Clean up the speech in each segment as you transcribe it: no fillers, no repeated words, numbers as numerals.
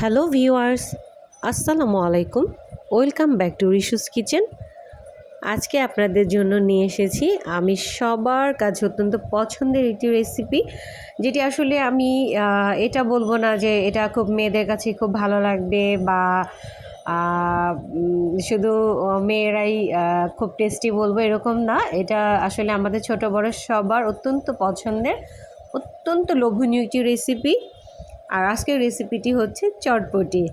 Hello viewers, আসসালামু আলাইকুম। Welcome back to Rishu's kitchen. আজকে আপনাদের জন্য নিয়ে এসেছি আমি সবার কাছে অত্যন্ত পছন্দের একটি রেসিপি, যেটি আসলে আমি এটা বলবো না যে এটা খুব মেয়েদের কাছে খুব ভালো লাগবে বা শুধু মেয়েরাই খুব টেস্টি বলবো এরকম না। এটা আসলে আমাদের ছোট বড় সবার অত্যন্ত পছন্দের, অত্যন্ত লোভনীয় একটি রেসিপি। আর আজকের রেসিপিটি হচ্ছে চটপটি।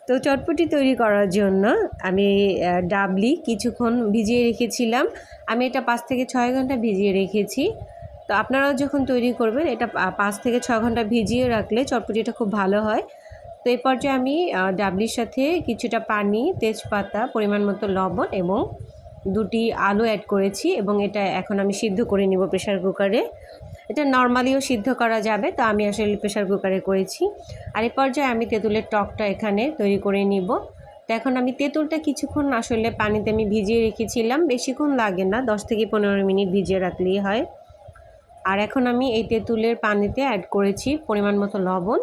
তো চটপটি তৈরি করার জন্য আমি ডাবলি কিছুক্ষণ ভিজিয়ে রেখেছিলাম। আমি এটা 5 থেকে 6 ঘন্টা ভিজিয়ে রেখেছি। তো আপনারাও যখন তৈরি করবেন এটা 5 থেকে 6 ঘন্টা ভিজিয়ে রাখলে চটপটিটা খুব ভালো হয়। তো এই পর্যায়ে আমি ডাবলির সাথে কিছুটা পানি, তেজপাতা, পরিমাণ মতো লবণ এবং 2টি আলু অ্যাড করেছি এবং এটা এখন আমি সিদ্ধ করে নিব প্রেসার কুকারে। এটা নর্মালিও সিদ্ধ করা যাবে, তো আমি আসলে প্রেসার কুকারে করেছি। আর এই পর্যায়ে আমি তেঁতুলের টকটা এখানে তৈরি করে নিব। তো এখন আমি তেঁতুলটা কিছুক্ষণ আসলে পানিতে আমি ভিজিয়ে রেখেছিলাম, বেশিক্ষণ লাগে না, 10 থেকে 15 মিনিট ভিজিয়ে রাখলেই হয়। আর এখন আমি এই তেঁতুলের পানিতে অ্যাড করেছি পরিমাণ মতো লবণ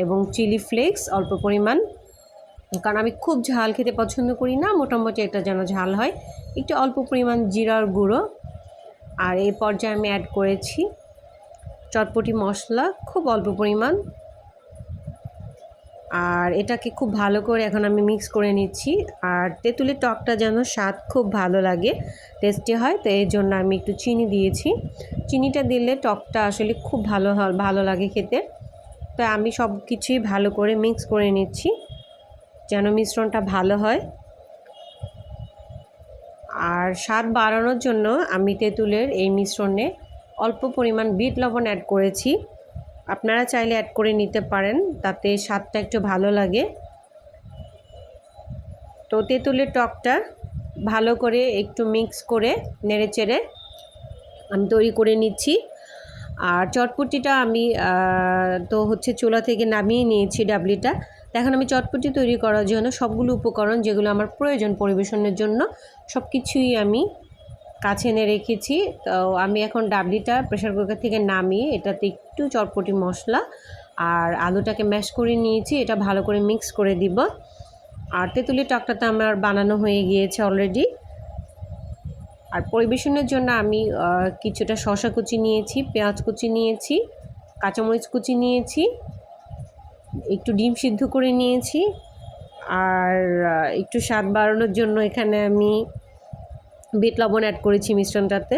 এবং চিলি ফ্লেক্স অল্প পরিমাণ, কারণ আমি খুব ঝাল খেতে পছন্দ করি না, মোটামুটি এটা যেন ঝাল হয়। একটু অল্প পরিমাণ জিরার গুঁড়ো। আর এই পর্যায়ে আমি অ্যাড করেছি চটপটি মশলা, খুব অল্প পরিমাণ। আর এটাকে খুব ভালো করে এখন আমি মিক্স করে নিচ্ছি। আর তেঁতুলের টকটা যেন স্বাদ খুব ভালো লাগে, টেস্টি হয়, তো এর জন্য আমি একটু চিনি দিয়েছি। চিনিটা দিলে টকটা আসলে খুব ভালো লাগে খেতে। তো আমি সব কিছুই ভালো করে মিক্স করে নিচ্ছি যেন মিশ্রণটা ভালো হয়। আর স্বাদ বাড়ানোর জন্য আমি তেঁতুলের এই মিশ্রণে অল্প পরিমাণ বিট লবণ অ্যাড করেছি। আপনারা চাইলে অ্যাড করে নিতে পারেন, তাতে স্বাদটা একটু ভালো লাগে। তো তেঁতুলের টকটা ভালো করে একটু মিক্স করে নেড়েচেড়ে আমি তৈরি করে নিচ্ছি। আর চটপটিটা আমি তো হচ্ছে চুলা থেকে নামিয়ে নিয়েছি ডাবলিটা। এখন আমি চটপটি তৈরি করার জন্য সবগুলো উপকরণ যেগুলো আমার প্রয়োজন পরিবেশনের জন্য সব কিছুই আমি কাছে এনে রেখেছি। তো আমি এখন ডাবলিটা প্রেসার কুকার থেকে নামিয়ে এটাতে একটু চটপটি মশলা আর আলুটাকে ম্যাশ করে নিয়েছি, এটা ভালো করে মিক্স করে দিব। আর তেঁতুলের টকটা তো আমার বানানো হয়ে গিয়েছে অলরেডি। আর পরিবেশনের জন্য আমি কিছুটা শসা কুচি নিয়েছি, পেঁয়াজ কুচি নিয়েছি, কাঁচামরিচ কুচি নিয়েছি, একটু ডিম সিদ্ধ করে নিয়েছি। আর একটু স্বাদ বাড়ানোর জন্য এখানে আমি বিট লবণ অ্যাড করেছি মিশ্রণটাতে।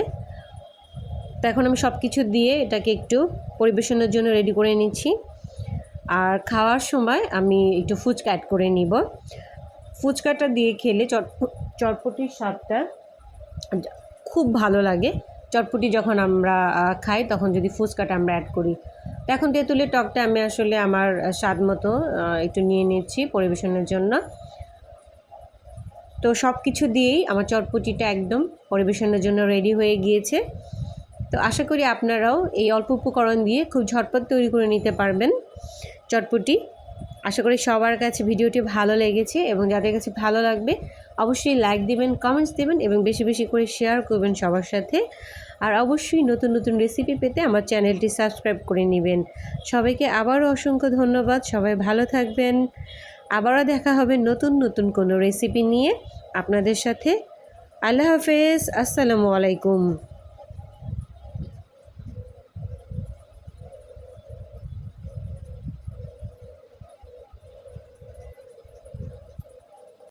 তো এখন আমি সব কিছু দিয়ে এটাকে একটু পরিবেশনের জন্য রেডি করে নিচ্ছি। আর খাওয়ার সময় আমি একটু ফুচকা অ্যাড করে নিব। ফুচকাটা দিয়ে খেলে চটপটির স্বাদটা খুব ভালো লাগে। চটপটি যখন আমরা খাই তখন যদি ফুচকাটা আমরা অ্যাড করি। তো এখন তেঁতুলের টকটা আমি আসলে আমার স্বাদ মতো একটু নিয়ে নিচ্ছি পরিবেশনের জন্য। তো সব কিছু দিয়েই আমার চটপটিটা একদম পরিবেশনের জন্য রেডি হয়ে গিয়েছে। তো আশা করি আপনারাও এই অল্প উপকরণ দিয়ে খুব ঝটপট তৈরি করে নিতে পারবেন চটপটি। আশা করি সবার কাছে ভিডিওটি ভালো লেগেছে এবং যাদের কাছে ভালো লাগবে অবশ্যই লাইক দিবেন, কমেন্টস দেবেন এবং বেশি বেশি করে শেয়ার করবেন সবার সাথে। আর অবশ্যই নতুন নতুন রেসিপি পেতে আমার চ্যানেলটি সাবস্ক্রাইব করে নেবেন। সবাইকে আবারও অসংখ্য ধন্যবাদ, সবাই ভালো থাকবেন। আবারও দেখা হবে নতুন নতুন কোনো রেসিপি নিয়ে আপনাদের সাথে। আল্লাহ হাফেজ, আসসালামু আলাইকুম।